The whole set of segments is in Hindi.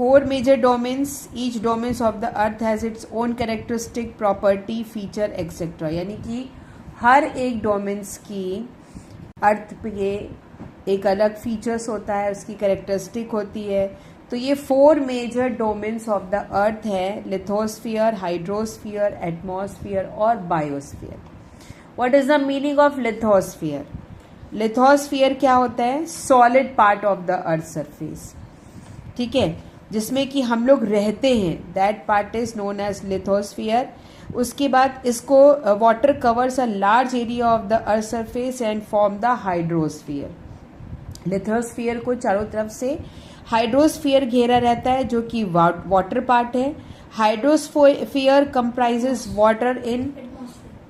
4 major domains. Each domains of the earth has its own characteristic, property, feature, etc. यानी कि हर एक डोमेन्स की अर्थ पे एक अलग फीचर्स होता है, उसकी कैरेक्टरिस्टिक होती है. तो ये 4 major domains of the earth है, लिथोस्फीयर, हाइड्रोस्फीयर, एटमॉस्फीयर और biosphere. What is the meaning of lithosphere? Lithosphere क्या होता है? Solid part of the earth surface, ठीक है, जिसमें कि हम लोग रहते हैं, that part is known as lithosphere. उसके बाद इसको water covers a large area of the earth surface and form the hydrosphere. Lithosphere को चारों तरफ से हाइड्रोस्फीयर घेरा रहता है जो कि वाटर पार्ट है. Hydrosphere comprises water in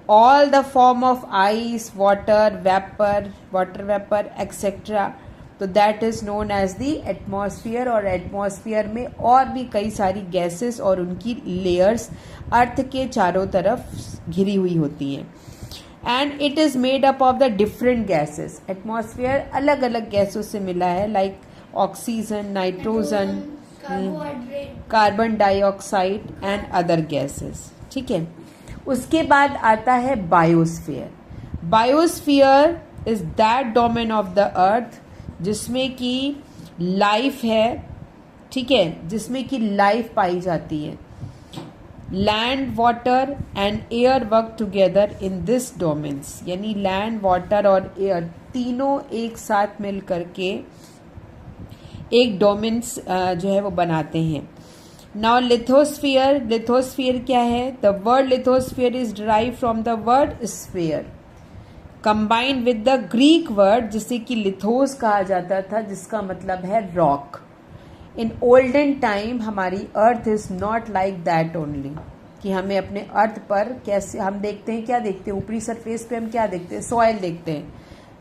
all the form of ice, water vapour etcetera. तो that is known as the atmosphere. और एटमॉस्फेयर में और भी कई सारी गैसेस और उनकी लेयर्स अर्थ के चारों तरफ घिरी हुई होती हैं. And it is made up of the different gases. Atmosphere अलग अलग गैसों से मिला है, like oxygen, nitrogen, carbon dioxide and other gases, ठीक है. उसके बाद आता है biosphere. Biosphere is that domain of the अर्थ जिसमें कि लाइफ है, ठीक है, जिसमें कि लाइफ पाई जाती है. Land, water and air work together in this domains. यानी लैंड, वाटर और एयर तीनों एक साथ मिल करके एक डोमेन्स जो है वो बनाते हैं. Now lithosphere. लिथोस्फीयर क्या है? The word lithosphere is derive from the word sphere combined with the Greek word जिसे कि लिथोस कहा जाता था, जिसका मतलब है रॉक. इन ओल्डन टाइम हमारी earth is not like that only, कि हमें अपने अर्थ पर कैसे हम देखते हैं, क्या देखते हैं, ऊपरी सरफेस पे हम क्या देखते हैं, सॉइल देखते हैं.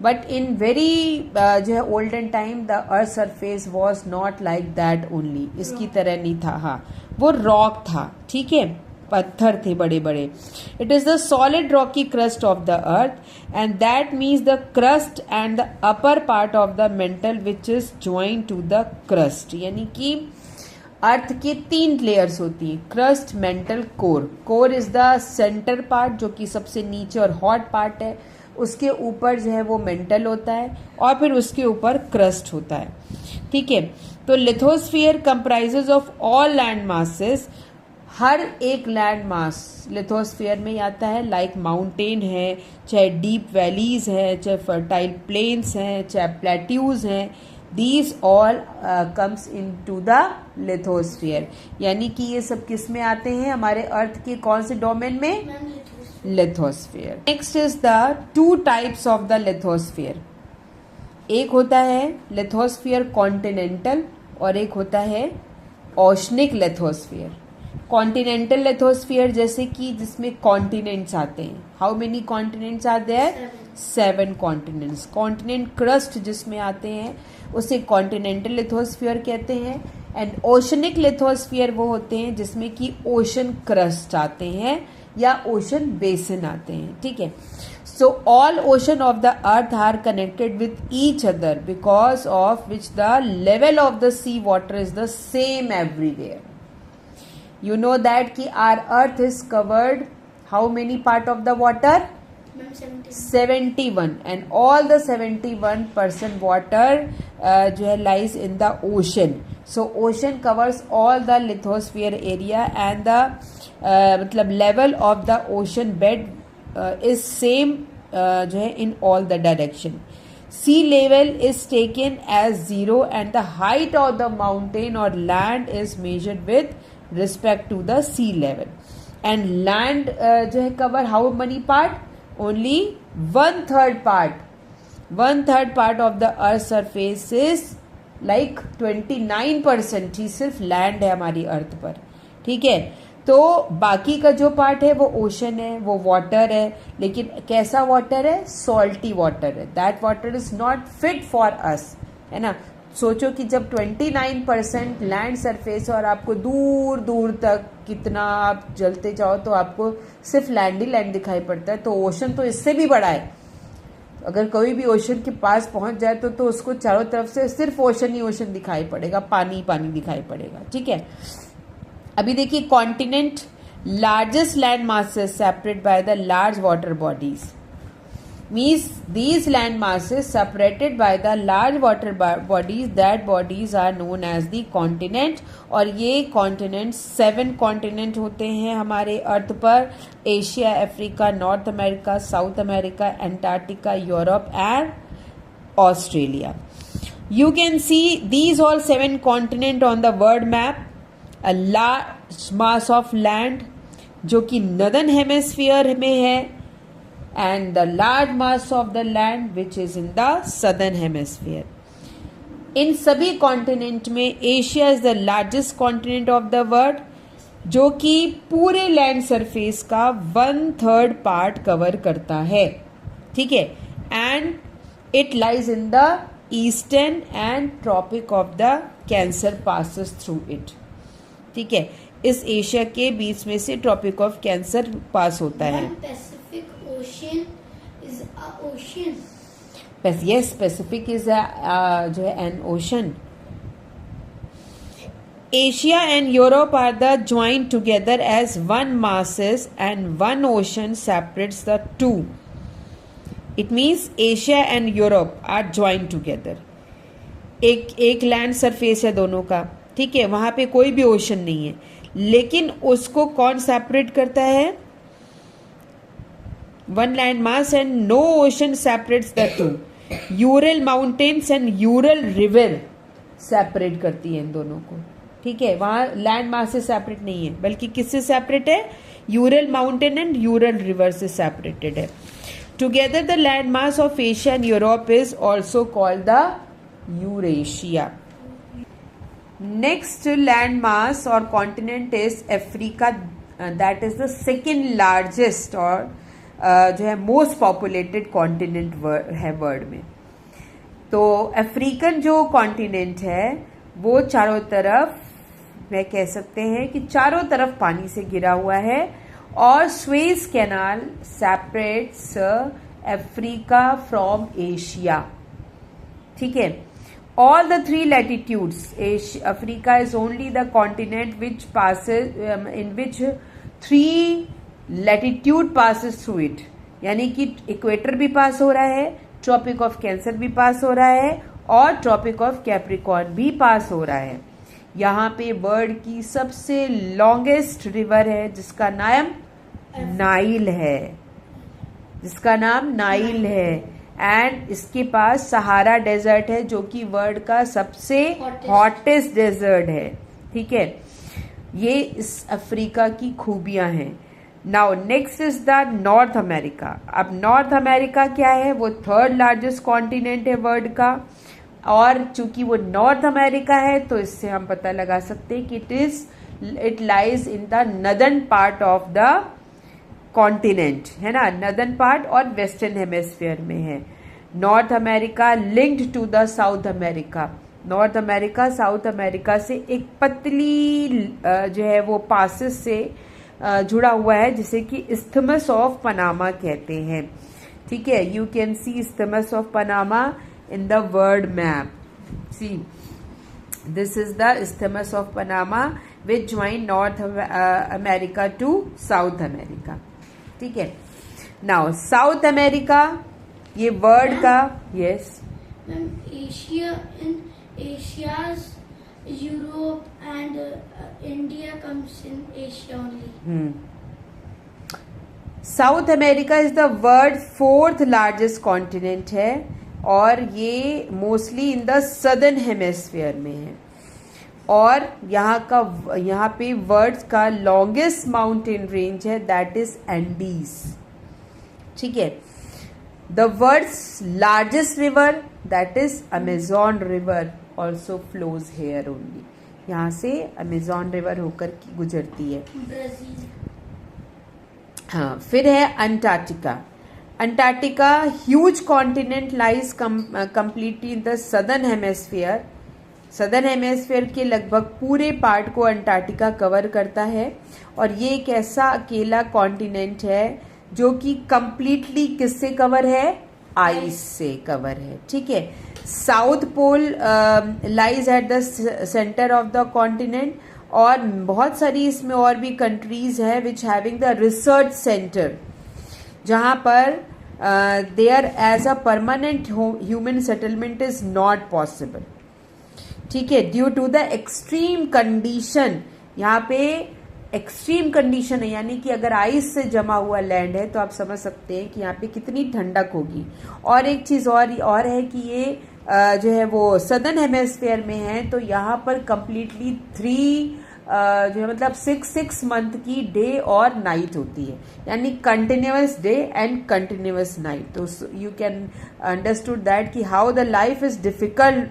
बट इन वेरी जो है olden time the earth surface was not like that only. इसकी तरह नहीं था, हाँ, वो रॉक था, ठीक है, पत्थर थे बड़े बड़े. It is the solid rocky crust of the earth and that means the crust and the upper part of the mantle which is joint to the crust. यानी कि अर्थ की 3 लेयर्स होती हैं, crust, mantle, core. Core is the centre part जो कि सबसे नीचे और हॉट पार्ट है. उसके ऊपर जो है वो मेंटल होता है और फिर उसके ऊपर क्रस्ट होता है, ठीक है. तो lithosphere comprises of all land masses. हर एक लैंड मास लिथोस्फीयर में आता है, लाइक माउंटेन है, चाहे डीप वैलीज है, चाहे फर्टाइल प्लेन्स हैं, चाहे प्लेट्यूज हैं. These all comes into the lithosphere. यानी कि ये सब किस में आते हैं? हमारे अर्थ के कौन से डोमेन में? Lithosphere. Next is the 2 types of the lithosphere. एक होता है लिथोस्फीयर कॉन्टिनेंटल और एक होता है ओशनिक लिथोस्फीयर. कॉन्टिनेंटल लिथोस्फीयर जैसे कि जिसमें कॉन्टिनेंट्स आते हैं. How many continents are there? 7 continents. Continent crust जिसमें आते हैं उसे कॉन्टिनेंटल लिथोस्फीयर कहते हैं. एंड ओशनिक लिथोस्फीयर वो होते हैं जिसमें कि ओशन क्रस्ट आते हैं या ओशन बेसिन आते हैं, ठीक है. So all ocean of the earth are connected with each other because of which the level of the sea water is the same everywhere. You know that कि our earth is covered how many part of the water? 71. And all the 71% water जो है lies in the ocean. So ocean covers all the lithosphere area and the मतलब level of the ocean bed is same जो है in all the direction. Sea level is taken as 0 and the height of the mountain or land is measured with respect to the sea level. And land जो है cover how many part? Only 1/3 part. 1/3 part of the earth surface is like 29% ही सिर्फ land है हमारी अर्थ पर, ठीक है. तो बाकी का जो पार्ट है वो ओशन है, वो वाटर है, लेकिन कैसा वाटर है? सॉल्टी वाटर है. That water is not fit for us, है ना. सोचो कि जब 29% लैंड सरफेस और आपको दूर दूर तक कितना आप चलते जाओ तो आपको सिर्फ लैंड ही लैंड दिखाई पड़ता है, तो ओशन तो इससे भी बड़ा है. अगर कोई भी ओशन के पास पहुंच जाए तो उसको चारों तरफ से सिर्फ ओशन ही ओशन दिखाई पड़ेगा, पानी ही पानी दिखाई पड़ेगा, ठीक है। अभी देखिए continent, largest land masses separate by the large water bodies, means these land masses separated by the large water bodies, that bodies are known as the continent। और ये कॉन्टिनेंट 7 कॉन्टिनेंट होते हैं हमारे अर्थ पर, Asia, Africa, north America, South America, Antarctica, Europe and Australia. You can see these all 7 continent on the world map। A large mass of land जो कि नॉर्दर्न हेमिस्फीयर में है, and the large mass of the land which is in the southern hemisphere। इन सभी कॉन्टिनेंट में Asia is the largest continent of the world, जो कि पूरे लैंड सरफेस का 1/3 पार्ट कवर करता है, ठीक है। And it lies in the eastern and tropic of the cancer passes through it, ठीक है। इस एशिया के बीच में से ट्रॉपिक ऑफ कैंसर पास होता है। Ocean is a ocean. Yes, Pacific is जो है an ocean। Asia and Europe are the joined together as one masses and one ocean separates the two। It means Asia and Europe are joined together। एक लैंड सरफेस है दोनों का, ठीक है, वहां पे कोई भी ओशन नहीं है, लेकिन उसको कौन सेपरेट करता है? One land mass and no ocean separates the two। Ural mountains and Ural river separate करती है इन दोनों को, ठीक है। वहां लैंड मास से सेपरेट नहीं है, बल्कि किससे सेपरेट है? Ural mountain and Ural river से सेपरेटेड है। Together the land mass of Asia and Europe is also called the Eurasia. Next land mass और continent is Africa, that is the second largest और जो है मोस्ट पॉपुलेटेड कॉन्टिनेंट है वर्ल्ड में। तो अफ्रीकन जो कॉन्टिनेंट है वो चारों तरफ, मैं कह सकते हैं कि चारों तरफ पानी से घिरा हुआ है, और Suez canal separates Africa from Asia, ठीक है। All the 3 latitudes, Africa is only the continent which passes in which 3 latitude passes through it, यानी कि इक्वेटर भी पास हो रहा है, ट्रॉपिक ऑफ कैंसर भी पास हो रहा है, और ट्रॉपिक ऑफ कैप्रिकॉर्न भी पास हो रहा है। यहाँ पे वर्ल्ड की सबसे लॉन्गेस्ट रिवर है जिसका नाम नाइल है, एंड इसके पास सहारा डेजर्ट है जो कि वर्ल्ड का सबसे हॉटेस्ट डेजर्ट है, ठीक है। ये इस अफ्रीका की खूबियां हैं। Now next is the north America. अब नॉर्थ अमेरिका क्या है? वो 3rd लार्जेस्ट कॉन्टिनेंट है वर्ल्ड का, और चूंकि वो नॉर्थ अमेरिका है तो इससे हम पता लगा सकते हैं कि it lies in the northern part of the continent, है ना, नदर्न पार्ट और वेस्टर्न हेमिस्फीयर में है। North America linked to the South America, North America South America से एक पतली जो है वो पासिस से जुड़ा हुआ है, जिसे कि इस्थमस ऑफ पनामा कहते हैं, ठीक है। You can see isthmus of Panama in the world map. See this is the isthmus of Panama which join North America to south America, ठीक है। नाउ साउथ अमेरिका, ये वर्ल्ड का, yes Asia's Europe and India comes in Asia only। South America is the world 4th largest continent है, और ये mostly in the southern hemisphere में है, और यहाँ पे वर्ल्ड का लॉन्गेस्ट माउंटेन रेंज है, दैट इज एंडीज, ठीक है। The world's largest river, that is Amazon river, also flows here only. यहाँ से अमेजॉन रिवर होकर गुजरती है। हाँ, फिर है Antarctica. Antarctica huge continent lies completely in the southern hemisphere. Southern hemisphere के लगभग पूरे पार्ट को अंटार्कटिका कवर करता है, और ये एक ऐसा अकेला कॉन्टिनेंट है जो कि कंप्लीटली किससे कवर है? आइस से कवर है, ठीक है। South Pole lies at the centre of the continent, और बहुत सारी इसमें और भी कंट्रीज है which having the research centre, जहां पर there as a permanent human settlement is not possible, ठीक है, due to the extreme condition. यहाँ पे एक्सट्रीम कंडीशन है, यानी कि अगर आइस से जमा हुआ लैंड है तो आप समझ सकते हैं कि यहाँ पे कितनी ठंडक होगी। और एक चीज और है कि ये जो है वो सदर्न हेमेस्फेयर में है, तो यहाँ पर कंप्लीटली 3 जो है मतलब 6 मंथ की डे और नाइट होती है, यानी continuous day and continuous night. तो यू कैन अंडरस्टूड दैट कि how the life is difficult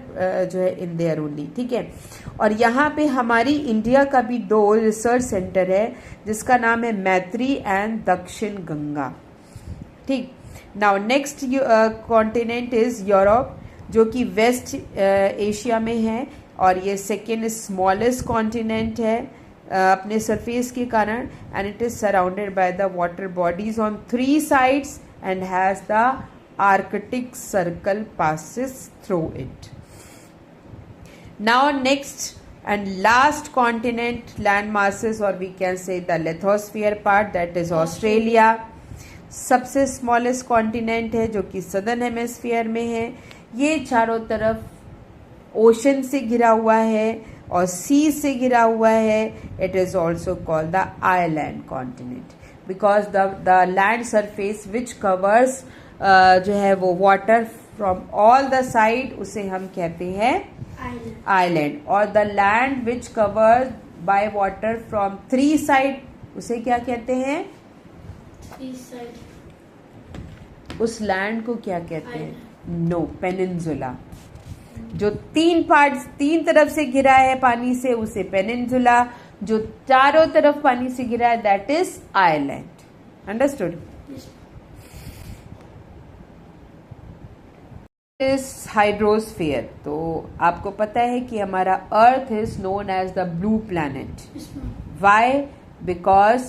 जो है इन देयर ओनली, ठीक है। और यहाँ पे हमारी इंडिया का भी 2 रिसर्च सेंटर है, जिसका नाम है मैत्री एंड दक्षिण गंगा, ठीक। Now next continent is Europe, जो कि वेस्ट एशिया में है, और ये सेकेंड स्मॉलेस्ट कॉन्टिनेंट है अपने सरफेस के कारण, and it is surrounded by the water bodies on 3 sides and has the Arctic circle passes through it. Now next and last continent land masses, और we can say the lithosphere part, that is Australia. सबसे स्मॉलेस्ट कॉन्टिनेंट है जो कि सदर्न हेमेस्फीयर में है। ये चारों तरफ ओशन से घिरा हुआ है और सी से घिरा हुआ है। It is also called the island continent because the land surface which covers जो है वो water from all the side, उसे हम कहते हैं आइलैंड। और the land which covers by water from 3 side, उसे क्या कहते हैं? 3 साइड। उस लैंड को क्या कहते हैं? No, peninsula. जो 3 तरफ से घिरा है पानी से, उसे पेनिनसुला। जो चारों तरफ पानी से घिरा है, दैट इज आइलैंड। अंडरस्टूड? इस हाइड्रोस्फीयर, तो आपको पता है कि हमारा earth is known as the blue planet. Why? Because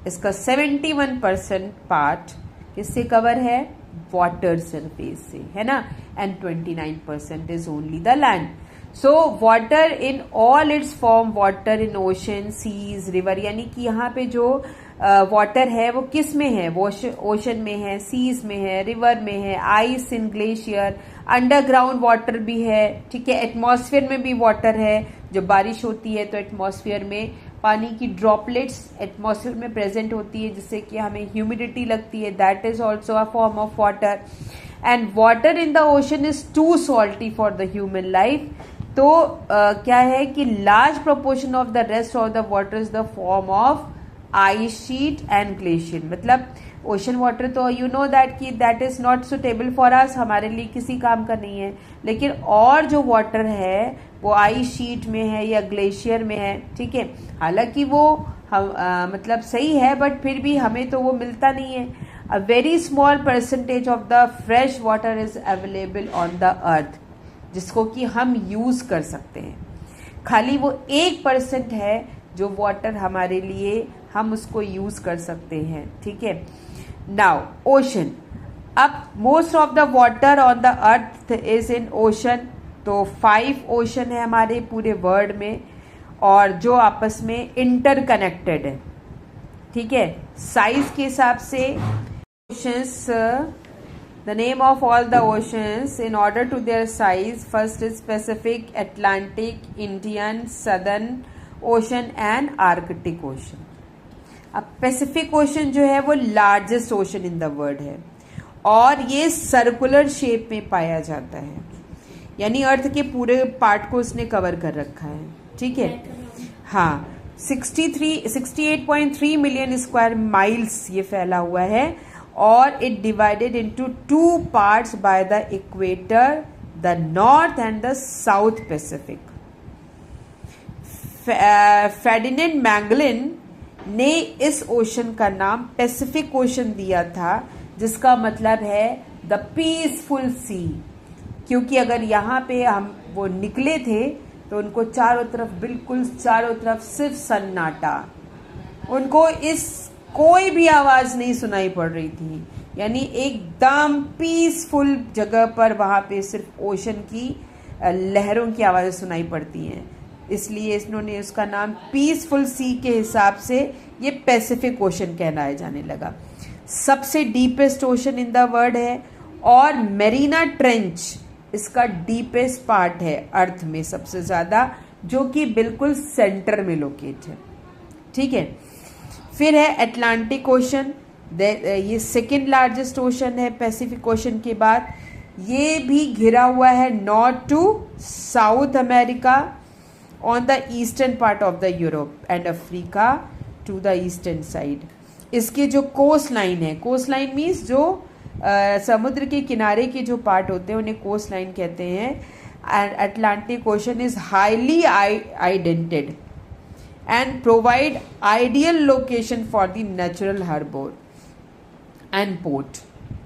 इसका 71% पार्ट किससे कवर है? वाटर सरफेस से, है ना, and 29% is only the land. So water in all its form, water in ocean, seas, river, यानी कि यहाँ पे जो वाटर है वो किस में है? वो ओशन में है, सीज में है, रिवर में है, ice in glacier, underground water भी है, ठीक है। एटमॉस्फेयर में भी वाटर है। जब बारिश होती है तो एटमॉस्फेयर में पानी की ड्रॉपलेट्स एटमॉस्फेयर में प्रेजेंट होती है, जिससे कि हमें ह्यूमिडिटी लगती है, that is also a form of water. And water in the ocean is too salty for the human life. तो क्या है कि large proportion of the rest of the water is the form of ice sheet and glacier. मतलब ओशन वाटर तो यू नो दैट कि that is not suitable for us, हमारे लिए किसी काम का नहीं है। लेकिन और जो वाटर है वो आइस शीट में है या ग्लेशियर में है, ठीक है। हालांकि वो हम मतलब सही है, बट फिर भी हमें तो वो मिलता नहीं है। A very small percentage of the fresh water is available on the earth, जिसको कि हम यूज कर सकते हैं। खाली वो 1% है जो वाटर हमारे लिए हम उसको यूज कर सकते हैं, ठीक है। नाउ ओशन, अब most of the water on the earth is in ocean. तो 5 ओशन है हमारे पूरे वर्ल्ड में, और जो आपस में इंटरकनेक्टेड है, ठीक है। साइज के हिसाब से oceans, the name of all the oceans in order to their size, first is Pacific, Atlantic, Indian, Southern Ocean and Arctic Ocean. अब पैसिफिक ओशन जो है वो largest ocean in the world है, और ये सर्कुलर शेप में पाया जाता है, यानी अर्थ के पूरे पार्ट को उसने कवर कर रखा है, ठीक है। हाँ, 68.3 मिलियन स्क्वायर माइल्स ये फैला हुआ है, और it divided into 2 parts by the equator, the north and the south Pacific. Ferdinand Magellan ने इस ओशन का नाम पैसिफिक ओशन दिया था, जिसका मतलब है द पीसफुल सी, क्योंकि अगर यहाँ पे हम वो निकले थे तो उनको चारों तरफ, बिल्कुल चारों तरफ सिर्फ सन्नाटा, उनको इस कोई भी आवाज नहीं सुनाई पड़ रही थी, यानी एकदम पीसफुल जगह पर वहाँ पे सिर्फ ओशन की लहरों की आवाज़ें सुनाई पड़ती हैं, इसलिए इन्होंने उसका नाम पीसफुल सी के हिसाब से ये पैसिफिक ओशन कहलाया जाने लगा। सबसे deepest ocean in the world है और मेरीना ट्रेंच इसका डीपेस्ट पार्ट है अर्थ में सबसे ज़्यादा, जो कि बिल्कुल सेंटर में लोकेट है। ठीक है, फिर है अटलांटिक ओशन, ये सेकेंड लार्जेस्ट ओशन है पैसिफिक ओशन के बाद। ये भी घिरा हुआ है north to south America on the eastern part of the Europe and Africa to the eastern side. इसके जो कोस्ट लाइन है, कोस्ट लाइन मीन्स जो समुद्र के किनारे के जो पार्ट होते हैं उन्हें कोस्ट लाइन कहते हैं। And Atlantic ocean is highly indented and provide ideal location for the natural harbor and port।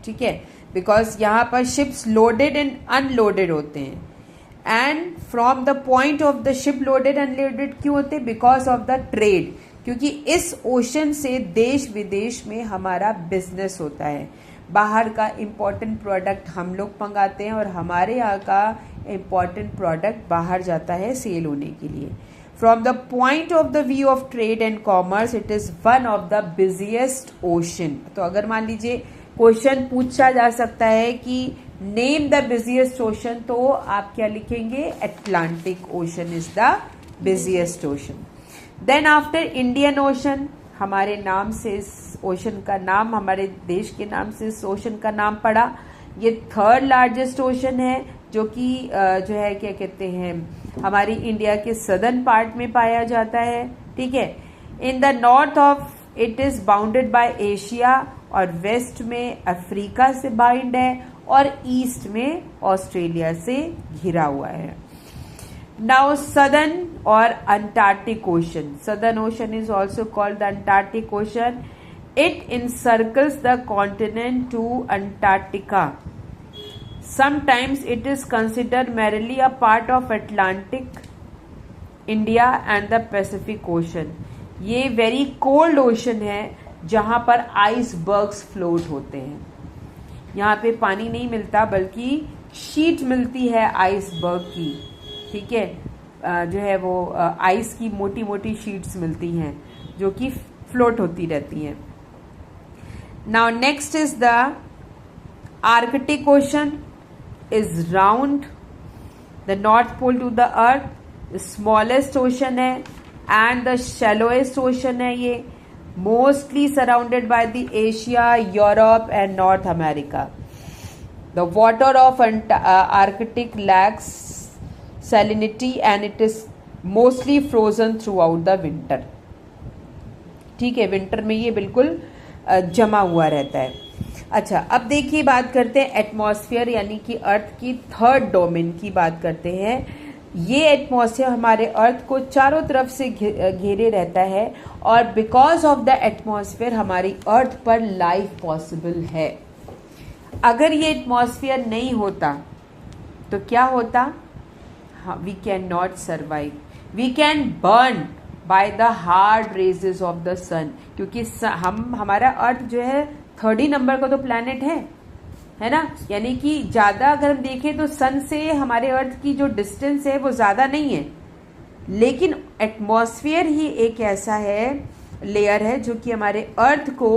ठीक है, बिकॉज यहाँ पर शिप्स लोडेड एंड अनलोडेड होते हैं। And from the point of the ship loaded unloaded क्यों होते हैं? बिकॉज ऑफ द ट्रेड, क्योंकि इस ओशन से देश विदेश में हमारा बिजनेस होता है। बाहर का इम्पोर्टेंट प्रोडक्ट हम लोग मंगाते हैं और हमारे यहाँ का इम्पोर्टेंट प्रोडक्ट बाहर जाता है सेल होने के लिए। From the point of the view of trade and commerce, it is one of the busiest ocean। तो अगर मान लीजिए क्वेश्चन पूछा जा सकता है कि नेम द बिजिएस्ट ओशन, तो आप क्या लिखेंगे? Atlantic ocean is the busiest ocean. Then after Indian ocean, हमारे नाम से इस ओशन का नाम, हमारे देश के नाम से इस ओशन का नाम पड़ा। ये थर्ड लार्जेस्ट ओशन है, जो कि जो है क्या कहते हैं, हमारी इंडिया के सदर्न पार्ट में पाया जाता है। ठीक है, in the north of it is bounded by Asia और वेस्ट में अफ्रीका से बाइंड है और ईस्ट में ऑस्ट्रेलिया से घिरा हुआ है। नाउ सदर्न और Antarctic ocean, southern ocean is also called the Antarctic ocean. It encircles the continent to Antarctica. Sometimes it is considered merely a part of Atlantic, India and the Pacific Ocean। ये वेरी कोल्ड ओशन है जहाँ पर आइसबर्ग्स फ्लोट होते हैं। यहाँ पे पानी नहीं मिलता बल्कि शीट मिलती है आइसबर्ग की। ठीक है, जो है वो आइस की मोटी मोटी शीट्स मिलती हैं जो कि फ्लोट होती रहती हैं। Now next is the Arctic ocean is round, the north pole to the earth, the smallest ocean है and the shallowest ocean है। ये mostly surrounded by the Asia, Europe and North America। The water of Arctic lacks salinity and it is mostly frozen throughout the winter। ठीक है, विंटर में ये बिल्कुल जमा हुआ रहता है। अच्छा, अब देखिए बात करते हैं एटमॉस्फेयर यानी कि अर्थ की थर्ड डोमेन की बात करते हैं। ये एटमॉस्फेयर हमारे अर्थ को चारों तरफ से घेरे रहता है और बिकॉज ऑफ द एटमॉस्फेयर हमारी अर्थ पर लाइफ पॉसिबल है। अगर ये एटमॉस्फेयर नहीं होता तो क्या होता? We can not survive, we can burn by the hard rays of the sun, क्योंकि हमारा अर्थ जो है 30 नंबर का तो प्लैनेट है ना, यानी कि ज्यादा अगर हम देखें तो सन से हमारे अर्थ की जो डिस्टेंस है वो ज्यादा नहीं है, लेकिन एटमॉस्फेयर ही एक ऐसा है लेयर है जो कि हमारे अर्थ को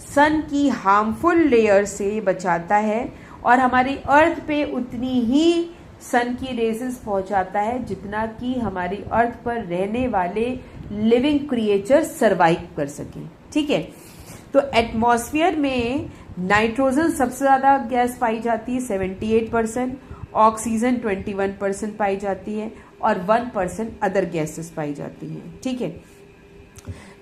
सन की हार्मफुल लेयर से बचाता है और हमारी अर्थ पे उतनी ही सन की रेजेस पहुंचाता है जितना कि हमारी अर्थ पर रहने वाले लिविंग क्रिएचर सरवाइव कर सके। ठीक है, तो एटमॉस्फेयर में नाइट्रोजन सबसे ज्यादा गैस पाई जाती है 78%, ऑक्सीजन 21% पाई जाती है और 1% अदर गैसेस पाई जाती हैं। ठीक है,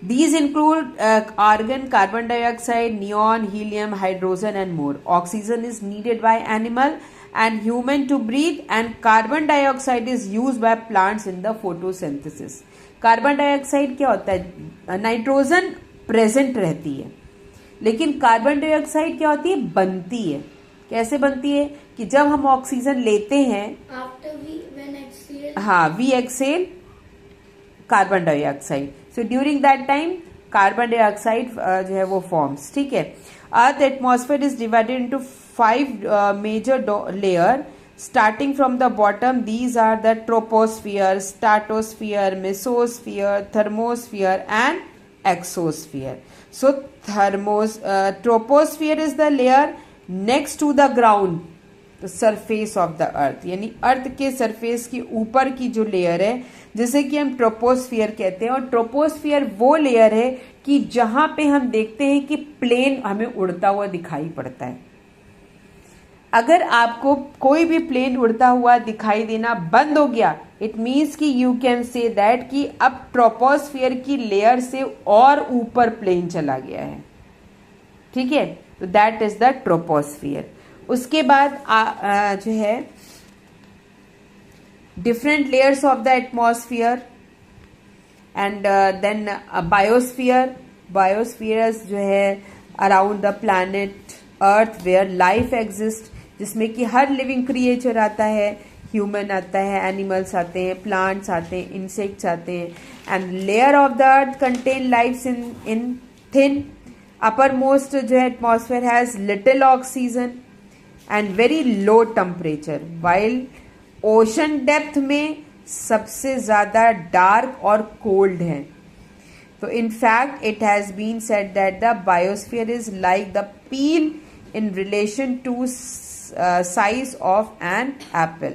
these include argon, carbon dioxide, neon, helium, hydrogen and more. Oxygen is needed by animal and human to breathe and carbon dioxide is used by plants in the photosynthesis। Carbon dioxide क्या होता है? नाइट्रोजन प्रेजेंट रहती है लेकिन कार्बन डाइऑक्साइड क्या होती है? बनती है। कैसे बनती है? कि जब हम ऑक्सीजन लेते हैं we exhale carbon dioxide, so during that time carbon dioxide जो है वो फॉर्म्स। ठीक है, earth atmosphere is divided into 5 major layer. Starting from the bottom, these are the troposphere, stratosphere, mesosphere, thermosphere and exosphere. So troposphere is the layer next to the ground, the surface of the earth. यानी अर्थ के सरफेस के ऊपर की जो लेयर है जिसे कि हम ट्रोपोस्फियर कहते हैं. और ट्रोपोस्फियर वो लेयर है कि जहां पे हम देखते हैं कि प्लेन हमें उड़ता हुआ दिखाई पड़ता है. अगर आपको कोई भी प्लेन उड़ता हुआ दिखाई देना बंद हो गया, इट मीन्स कि यू कैन से दैट कि अब ट्रोपोस्फियर की लेयर से और ऊपर प्लेन चला गया है. ठीक है, तो दैट इज द ट्रोपोस्फियर. उसके बाद जो है different layers of the atmosphere and then biosphere. Biosphere जो है around the planet earth where life exist, जिसमें कि हर लिविंग क्रिएचर आता है. ह्यूमन आता है, एनिमल्स आते हैं, प्लांट्स आते हैं, इंसेक्ट्स आते हैं. And layer of the earth contain life in thin upper most जो है atmosphere has little oxygen and very low temperature, while ocean depth में सबसे ज्यादा डार्क और कोल्ड है. तो in fact it has been said that the biosphere is like the peel in relation to size of an apple.